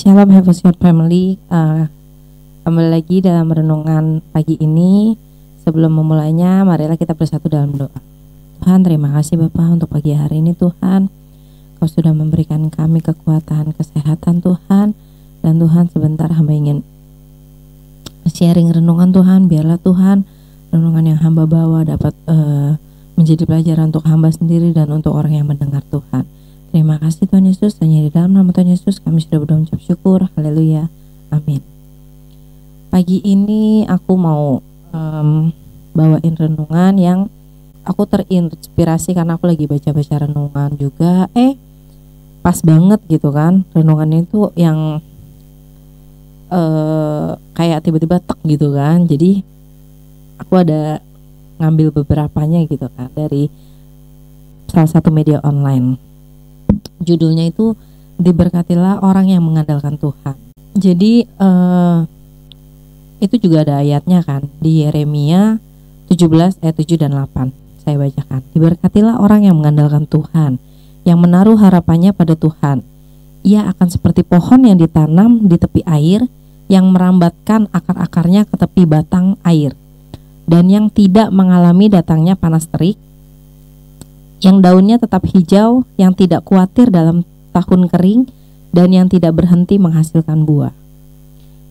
Shalom Have Your Family. Kembali lagi dalam renungan pagi ini. Sebelum memulainya, marilah kita bersatu dalam doa. Tuhan, terima kasih Bapa untuk pagi hari ini Tuhan. Kau sudah memberikan kami kekuatan, kesehatan Tuhan. Dan Tuhan, sebentar hamba ingin sharing renungan Tuhan. Biarlah Tuhan, renungan yang hamba bawa dapat menjadi pelajaran untuk hamba sendiri dan untuk orang yang mendengar Tuhan. Terima kasih Tuhan Yesus, hanya di dalam nama Tuhan Yesus kami sudah berdoa mengucap syukur. Haleluya, amin. Pagi ini aku mau bawain renungan yang aku terinspirasi karena aku lagi baca-baca renungan juga. Pas banget gitu kan, renungan itu yang kayak tiba-tiba tek gitu kan. Jadi aku ada ngambil beberapanya gitu kan dari salah satu media online. Judulnya itu diberkatilah orang yang mengandalkan Tuhan. Jadi itu juga ada ayatnya kan di Yeremia 17 ayat 7 dan 8. Saya bacakan. Diberkatilah orang yang mengandalkan Tuhan, yang menaruh harapannya pada Tuhan. Ia akan seperti pohon yang ditanam di tepi air, yang merambatkan akar-akarnya ke tepi batang air, dan yang tidak mengalami datangnya panas terik, yang daunnya tetap hijau, yang tidak khawatir dalam tahun kering, dan yang tidak berhenti menghasilkan buah.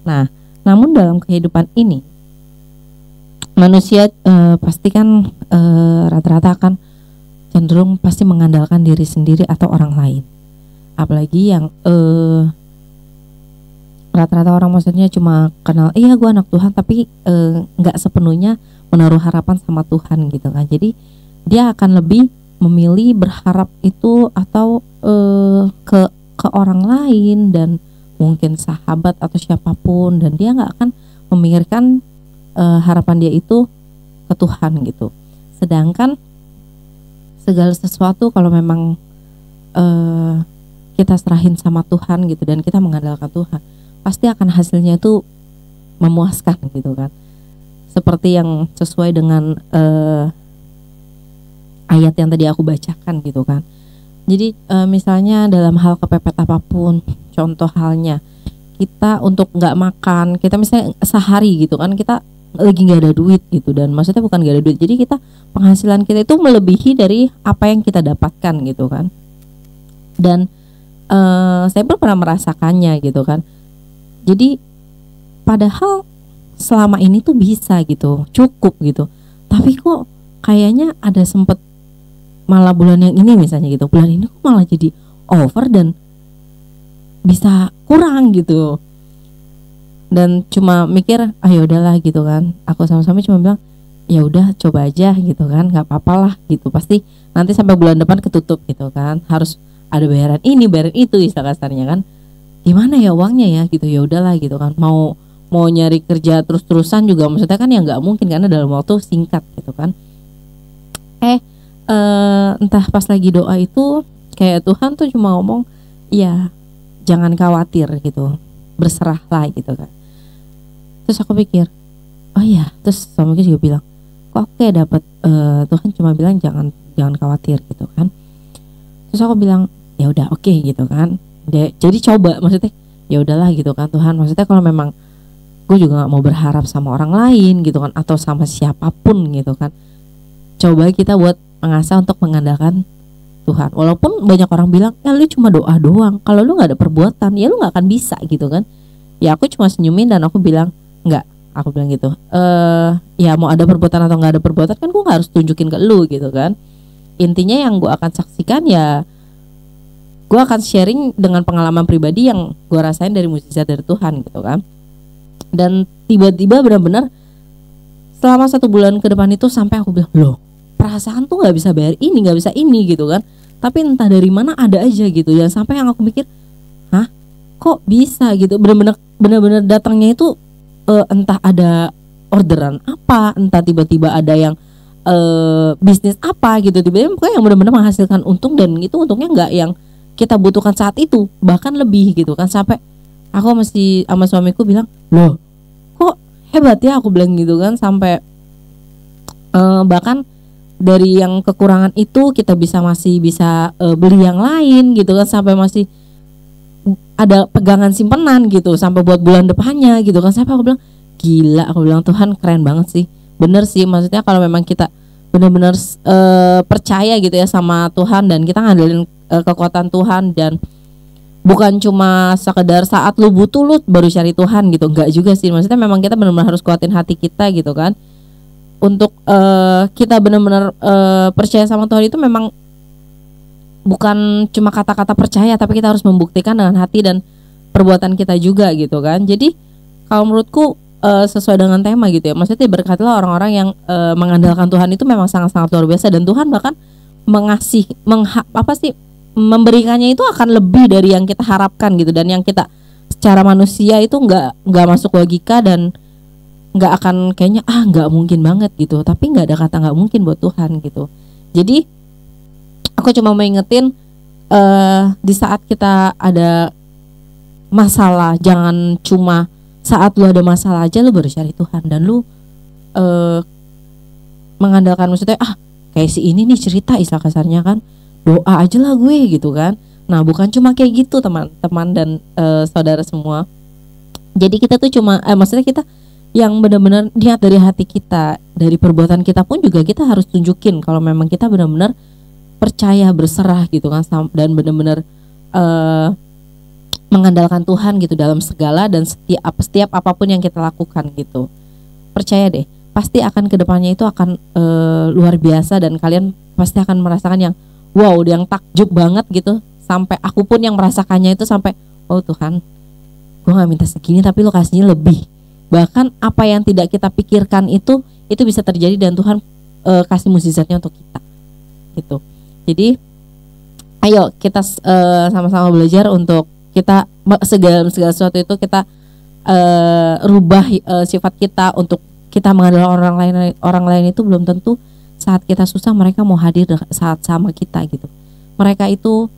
Nah, namun dalam kehidupan ini, manusia pastikan rata-rata akan cenderung pasti mengandalkan diri sendiri atau orang lain. Apalagi yang rata-rata orang maksudnya cuma kenal, iya gue anak Tuhan, tapi nggak sepenuhnya menaruh harapan sama Tuhan gitu kan. Jadi dia akan lebih memilih berharap itu atau ke orang lain dan mungkin sahabat atau siapapun, dan dia nggak akan memikirkan harapan dia itu ke Tuhan gitu. Sedangkan segala sesuatu kalau memang kita serahin sama Tuhan gitu dan kita mengandalkan Tuhan, pasti akan hasilnya itu memuaskan gitu kan. Seperti yang sesuai dengan ayat yang tadi aku bacakan gitu kan. Jadi misalnya dalam hal kepepet apapun, contoh halnya kita untuk nggak makan, kita misalnya sehari gitu kan, kita lagi nggak ada duit gitu, dan maksudnya bukan nggak ada duit, jadi kita penghasilan kita itu melebihi dari apa yang kita dapatkan gitu kan. Dan saya pun pernah merasakannya gitu kan. Jadi padahal selama ini tuh bisa gitu, cukup gitu, tapi kok kayaknya ada sempet malah bulan yang ini misalnya gitu, bulan ini kok malah jadi over dan bisa kurang gitu. Dan cuma mikir, ya udahlah gitu kan. Aku sama suami cuma bilang, ya udah coba aja gitu kan, nggak apa-apa lah gitu. Pasti nanti sampai bulan depan ketutup gitu kan. Harus ada bayaran ini, bayaran itu istilah kasarnya kan. Gimana ya uangnya ya gitu, ya udahlah gitu kan. Mau nyari kerja terus-terusan juga maksudnya kan ya nggak mungkin karena dalam waktu singkat gitu kan. Entah pas lagi doa itu kayak Tuhan tuh cuma ngomong, ya jangan khawatir gitu, berserahlah gitu kan. Terus aku pikir, oh ya, terus suamiku juga bilang, kok oke dapat Tuhan cuma bilang jangan khawatir gitu kan. Terus aku bilang, ya udah oke gitu kan. Jadi coba, maksudnya ya udahlah gitu kan Tuhan, maksudnya kalau memang gue juga nggak mau berharap sama orang lain gitu kan, atau sama siapapun gitu kan. Coba kita buat mengasah untuk mengandalkan Tuhan. Walaupun banyak orang bilang, ya lu cuma doa doang, kalau lu gak ada perbuatan ya lu gak akan bisa gitu kan. Ya aku cuma senyumin dan aku bilang, enggak, aku bilang gitu, ya mau ada perbuatan atau gak ada perbuatan kan gue gak harus tunjukin ke lu gitu kan. Intinya yang gue akan saksikan ya gue akan sharing dengan pengalaman pribadi yang gue rasain dari mukjizat dari Tuhan gitu kan. Dan tiba-tiba benar-benar selama 1 bulan ke depan itu sampai aku bilang, loh perasaan tuh nggak bisa bayar ini, nggak bisa ini gitu kan, tapi entah dari mana ada aja gitu. Dan sampai yang aku mikir, hah kok bisa gitu, bener-bener datangnya itu entah ada orderan apa, entah tiba-tiba ada yang bisnis apa gitu, tiba-tiba pokoknya yang benar-benar menghasilkan untung, dan itu untungnya nggak yang kita butuhkan saat itu, bahkan lebih gitu kan. Sampai aku masih sama suamiku bilang, loh kok hebat ya, aku bilang gitu kan. Sampai bahkan dari yang kekurangan itu kita masih bisa beli yang lain gitu kan, sampai masih ada pegangan simpenan gitu sampai buat bulan depannya gitu kan. Sampai aku bilang gila, aku bilang Tuhan keren banget sih. Bener sih, maksudnya kalau memang kita benar-benar percaya gitu ya sama Tuhan dan kita ngandelin kekuatan Tuhan, dan bukan cuma sekedar saat lu butuh lu baru cari Tuhan gitu, enggak juga sih. Maksudnya memang kita benar-benar harus kuatin hati kita gitu kan, untuk kita benar-benar percaya sama Tuhan itu memang bukan cuma kata-kata percaya, tapi kita harus membuktikan dengan hati dan perbuatan kita juga gitu kan. Jadi kalau menurutku sesuai dengan tema gitu ya, maksudnya berkatilah orang-orang yang mengandalkan Tuhan itu memang sangat-sangat luar biasa, dan Tuhan bahkan memberikannya itu akan lebih dari yang kita harapkan gitu, dan yang kita secara manusia itu nggak masuk logika dan nggak akan kayaknya nggak mungkin banget gitu, tapi nggak ada kata nggak mungkin buat Tuhan gitu. Jadi aku cuma mau ingetin di saat kita ada masalah, jangan cuma saat lu ada masalah aja lu baru cari Tuhan dan lu mengandalkan, maksudnya kayak si ini nih cerita istilah kasarnya kan, doa aja lah gue gitu kan. Nah bukan cuma kayak gitu teman-teman dan saudara semua. Jadi kita tuh cuma maksudnya kita yang benar-benar niat dari hati kita, dari perbuatan kita pun juga kita harus tunjukin kalau memang kita benar-benar percaya, berserah gitu kan, dan benar-benar mengandalkan Tuhan gitu dalam segala dan setiap apapun yang kita lakukan gitu. Percaya deh, pasti akan kedepannya itu akan luar biasa, dan kalian pasti akan merasakan yang wow, yang takjub banget gitu. Sampai aku pun yang merasakannya itu sampai, oh Tuhan, gue gak minta segini tapi lo kasihnya lebih. Bahkan apa yang tidak kita pikirkan itu bisa terjadi, dan Tuhan kasih mukjizatnya untuk kita gitu. Jadi ayo kita sama-sama belajar untuk kita segala sesuatu itu kita rubah sifat kita untuk kita mengandalkan orang lain itu belum tentu saat kita susah mereka mau hadir saat sama kita gitu. Mereka itu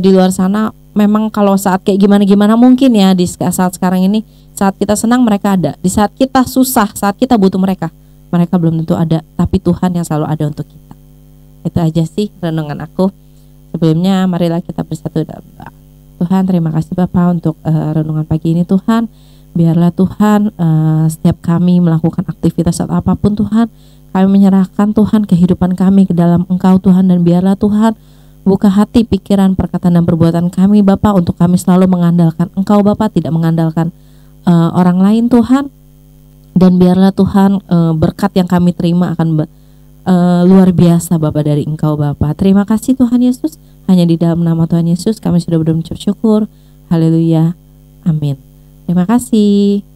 di luar sana memang kalau saat kayak gimana mungkin ya, di saat sekarang ini saat kita senang mereka ada, di saat kita susah, saat kita butuh mereka belum tentu ada, tapi Tuhan yang selalu ada untuk kita. Itu aja sih renungan aku. Sebelumnya marilah kita bersatu dalam doa. Tuhan, terima kasih Bapak untuk renungan pagi ini Tuhan. Biarlah Tuhan setiap kami melakukan aktivitas atau apapun Tuhan, kami menyerahkan Tuhan kehidupan kami ke dalam Engkau Tuhan, dan biarlah Tuhan buka hati, pikiran, perkataan dan perbuatan kami Bapak untuk kami selalu mengandalkan Engkau Bapak, tidak mengandalkan orang lain Tuhan. Dan biarlah Tuhan berkat yang kami terima akan luar biasa Bapak dari Engkau Bapak. Terima kasih Tuhan Yesus, hanya di dalam nama Tuhan Yesus kami sudah mengucap syukur. Haleluya, amin. Terima kasih.